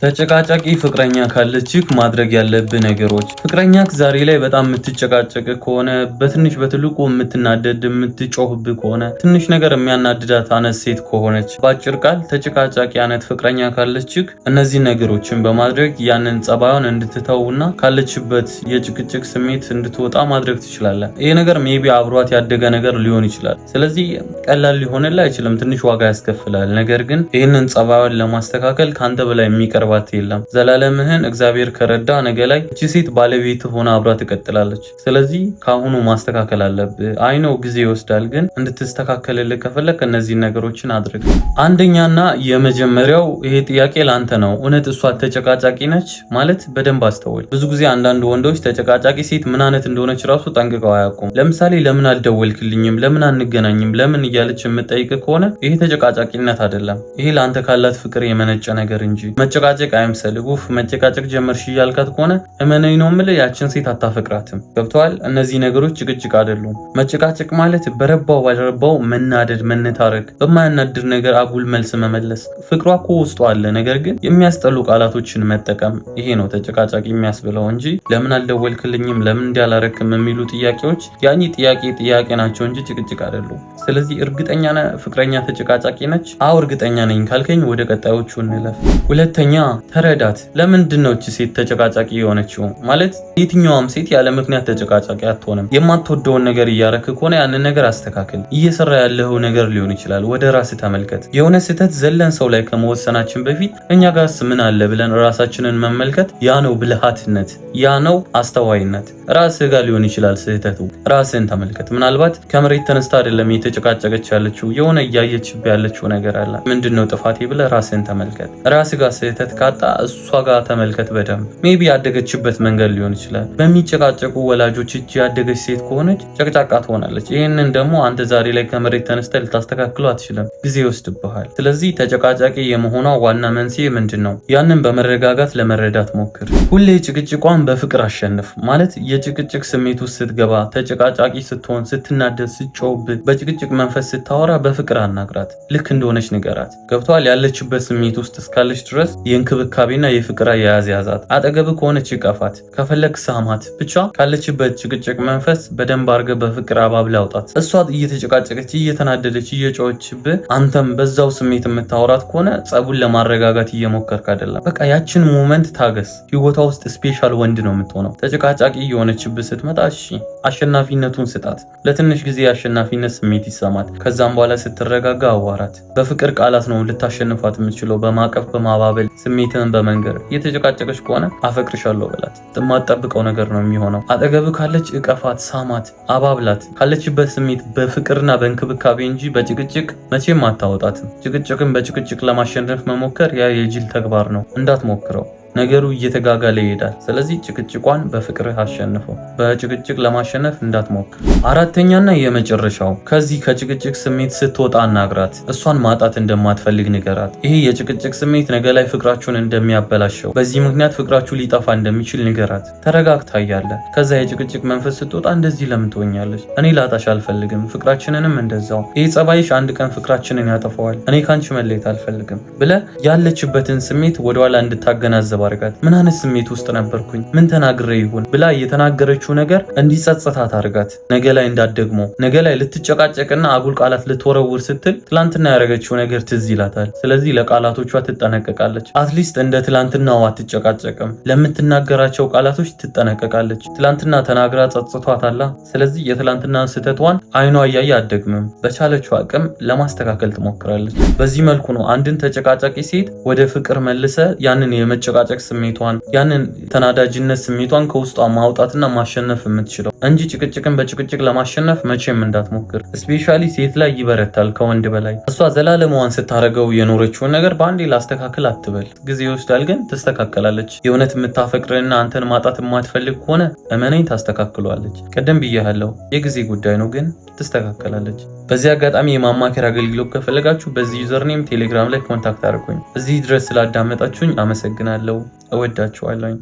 ተጨቃጫቂ ፍቅረኛ ካለችክ ማድረግ ያለብህ ነገሮች። ፍቅረኛክ ዛሬ ላይ በጣም የምትጨቃጨቅ ከሆነ በትንሽ በትልቁ የምትናደድ የምትጮህብህ ከሆነ ትንሽ ነገር የሚያናድዳት አነት ሴት ከሆነች ባጭር ቃል ተጨቃጫቂ አነት ፍቅረኛ ካለችክ እነዚህ ነገሮችን በማድረግ ያንን ጸባዩን እንድትተውና ካለችበት የጭቅጭቅ ስሜት እንድትወጣ ማድረግ ትችላለህ። ይሄ ነገር ሜቢ አብሯት ያደገ ነገር ሊሆን ይችላል። ስለዚህ ቀላል ሊሆንልህ አይችልም፣ ትንሽ ዋጋ ያስከፍላል። ነገር ግን ይህንን ጸባዩን ለማስተካከል ካንተ በላይ የሚቀርባት የለም። ዘላለምህን እግዚአብሔር ከረዳ ነገ ላይ እቺ ሴት ባለቤት ሆና አብራ ትቀጥላለች። ስለዚህ ካሁኑ ማስተካከል አለብህ። አይኖ ጊዜ ይወስዳል፣ ግን እንድትስተካከልልህ ከፈለክ እነዚህ ነገሮችን አድርግ። አንደኛና የመጀመሪያው ይሄ ጥያቄ ላንተ ነው። እውነት እሷ ተጨቃጫቂ ነች ማለት በደንብ አስተውል። ብዙ ጊዜ አንዳንድ ወንዶች ተጨቃጫቂ ሴት ምን አይነት እንደሆነች ራሱ ጠንቅቀው አያውቁም። ለምሳሌ ለምን አልደወልክልኝም፣ ለምን አንገናኝም፣ ለምን እያለች የምጠይቅ ከሆነ ይሄ ተጨቃጫቂነት አይደለም። ይሄ ላንተ ካላት ፍቅር የመነጨ ነገር እንጂ መጨቃጨቅ አይምሰል። ጉፍ መጨቃጨቅ ጀመርሽ እያልካት ከሆነ እመነኝ ነው የምልህ ያችን ሴት አታፈቅራትም። ገብተዋል? እነዚህ ነገሮች ጭቅጭቅ አይደሉም። መጨቃጨቅ ማለት በረባው ባልረባው መናደድ፣ መነታረክ፣ በማያናድር ነገር አጉል መልስ መመለስ። ፍቅሯ እኮ ውስጧ አለ፣ ነገር ግን የሚያስጠሉ ቃላቶችን መጠቀም። ይሄ ነው ተጨቃጫቂ የሚያስብለው እንጂ ለምን አልደወልክልኝም፣ ለምን እንዲያላረክም የሚሉ ጥያቄዎች ያኒ ጥያቄ ናቸው እንጂ ጭቅጭቅ አይደሉም። ስለዚህ እርግጠኛ ነህ ፍቅረኛ ተጨቃጫቂ ነች? አዎ እርግጠኛ ነኝ ካልከኝ ወደ ቀጣዮቹ እንለፍ። ሁለተኛ ተረዳት። ለምንድነው እቺ ሴት ተጨቃጫቂ የሆነችው? ማለት የትኛውም ሴት ያለ ምክንያት ተጨቃጫቂ አትሆንም። የማትወደውን ነገር እያረክ ከሆነ ያንን ነገር አስተካክል። እየሰራ ያለው ነገር ሊሆን ይችላል፣ ወደ ራስህ ተመልከት። የሆነ ስህተት ዘለን ሰው ላይ ከመወሰናችን በፊት እኛ ጋርስ ምን አለ ብለን ራሳችንን መመልከት፣ ያ ነው ብልሃትነት፣ ያ ነው አስተዋይነት። ራስህ ጋር ሊሆን ይችላል ስህተቱ፣ ራስህን ተመልከት። ምናልባት ከመሬት ተነስታ አይደለም የተጨቃጨቀች ያለችው፣ የሆነ እያየችብ ያለችው ነገር አለ። ምንድነው ጥፋቴ ብለህ ራስህን ተመልከት። ራስህ ጋር ስህተት ካጣ እሷ ጋር ተመልከት በደንብ። ሜቢ ያደገችበት መንገድ ሊሆን ይችላል። በሚጨቃጨቁ ወላጆች እጅ ያደገች ሴት ከሆነች ጨቅጫቃ ትሆናለች። ይህንን ደግሞ አንተ ዛሬ ላይ ከመሬት ተነስተ ልታስተካክለው አትችልም፣ ጊዜ ይወስድብሃል። ስለዚህ ተጨቃጫቂ የመሆኗ ዋና መንስኤ ምንድን ነው? ያንን በመረጋጋት ለመረዳት ሞክር። ሁሌ ጭቅጭቋን በፍቅር አሸንፍ። ማለት የጭቅጭቅ ስሜት ውስጥ ስትገባ፣ ተጨቃጫቂ ስትሆን፣ ስትናደድ፣ ስትጮህብህ፣ በጭቅጭቅ መንፈስ ስታወራ በፍቅር አናግራት። ልክ እንደሆነች ንገራት። ገብቷል? ያለችበት ስሜት ውስጥ እስካለች ድረስ የእንክብካቤና የፍቅር አያያዝ ያዛት። አጠገብ ከሆነች ይቀፋት፣ ከፈለግ ሳማት። ብቻ ካለችበት ጭቅጭቅ መንፈስ በደንብ አድርገህ በፍቅር አባብለህ አውጣት። እሷ እየተጨቃጨቀች እየተናደደች እየጮኸችብህ አንተም በዛው ስሜት የምታወራት ከሆነ ጸቡን ለማረጋጋት እየሞከርክ አይደለም። በቃ ያችን ሞመንት ታገስ። ህይወቷ ውስጥ ስፔሻል ወንድ ነው የምትሆነው። ተጨቃጫቂ የሆነችብህ ስትመጣ እሺ አሸናፊነቱን ስጣት። ለትንሽ ጊዜ የአሸናፊነት ስሜት ይሰማት። ከዛም በኋላ ስትረጋጋ አዋራት። በፍቅር ቃላት ነው ልታሸንፋት የምትችለው፣ በማቀፍ በማባበል ስሜትን በመንገር። እየተጨቃጨቀች ከሆነ አፈቅርሻለሁ በላት። የማትጠብቀው ነገር ነው የሚሆነው። አጠገብ ካለች እቀፋት፣ ሳማት፣ አባብላት። ካለችበት ስሜት በፍቅርና በእንክብካቤ እንጂ በጭቅጭቅ መቼም አታወጣትም። ጭቅጭቅን በጭቅጭቅ ለማሸነፍ መሞከር ያ የጅል ተግባር ነው፣ እንዳትሞክረው። ነገሩ እየተጋጋለ ይሄዳል። ስለዚህ ጭቅጭቋን በፍቅርህ አሸንፈው። በጭቅጭቅ ለማሸነፍ እንዳትሞክር። አራተኛና የመጨረሻው ከዚህ ከጭቅጭቅ ስሜት ስትወጣ አናግራት። እሷን ማጣት እንደማትፈልግ ንገራት። ይሄ የጭቅጭቅ ስሜት ነገ ላይ ፍቅራችሁን እንደሚያበላሸው፣ በዚህ ምክንያት ፍቅራችሁ ሊጠፋ እንደሚችል ንገራት። ተረጋግታ እያለ ከዛ የጭቅጭቅ መንፈስ ስትወጣ እንደዚህ ለምን ትሆኛለች? እኔ ላጣሽ አልፈልግም፣ ፍቅራችንንም እንደዛው። ይሄ ጸባይሽ አንድ ቀን ፍቅራችንን ያጠፋዋል፣ እኔ ካንቺ መለየት አልፈልግም ብለህ ያለችበትን ስሜት ወደኋላ እንድታገናዘብ አርጋት። ምን አይነት ስሜት ውስጥ ነበርኩኝ? ምን ተናግሬ ይሁን ብላ የተናገረችው ነገር እንዲጸጸታት አርጋት። ነገ ላይ እንዳትደግሞ። ነገ ላይ ልትጨቃጨቅና አጉል ቃላት ልትወረውር ስትል ትላንትና ያደረገችው ነገር ትዝ ይላታል። ስለዚህ ለቃላቶቿ ትጠነቀቃለች። አትሊስት እንደ ትላንትናዋ አትጨቃጨቅም። ለምትናገራቸው ቃላቶች ትጠነቀቃለች። ትላንትና ተናግራ ጸጽቷታላ። ስለዚህ የትላንትና ስህተቷን አይኗ እያየ አትደግምም። በቻለችው አቅም ለማስተካከል ትሞክራለች። በዚህ መልኩ ነው አንድን ተጨቃጫቂ ሴት ወደ ፍቅር መልሰ ያንን የመጨቃጨቅ ስሜቷን፣ ያንን ተናዳጅነት ስሜቷን ከውስጧ ማውጣትና ማሸነፍ የምትችለው እንጂ ጭቅጭቅን በጭቅጭቅ ለማሸነፍ መቼም እንዳትሞክር። ስፔሻሊ ሴት ላይ ይበረታል ከወንድ በላይ። እሷ ዘላለማዋን ስታረገው የኖረችውን ነገር በአንዴ ላስተካክል አትበል። ጊዜ ይወስዳል፣ ግን ትስተካከላለች። የእውነት የምታፈቅርና አንተን ማጣት የማትፈልግ ከሆነ እመነኝ ታስተካክሏለች። ቀደም ብያለሁ፣ የጊዜ ጉዳይ ነው፣ ግን ትስተካከላለች። በዚህ አጋጣሚ የማማከር አገልግሎት ከፈለጋችሁ በዚህ ዩዘርኔም ቴሌግራም ላይ ኮንታክት አድርጉኝ። እዚህ ድረስ ስላዳመጣችሁኝ አመሰግናለሁ። እወዳችኋለሁ።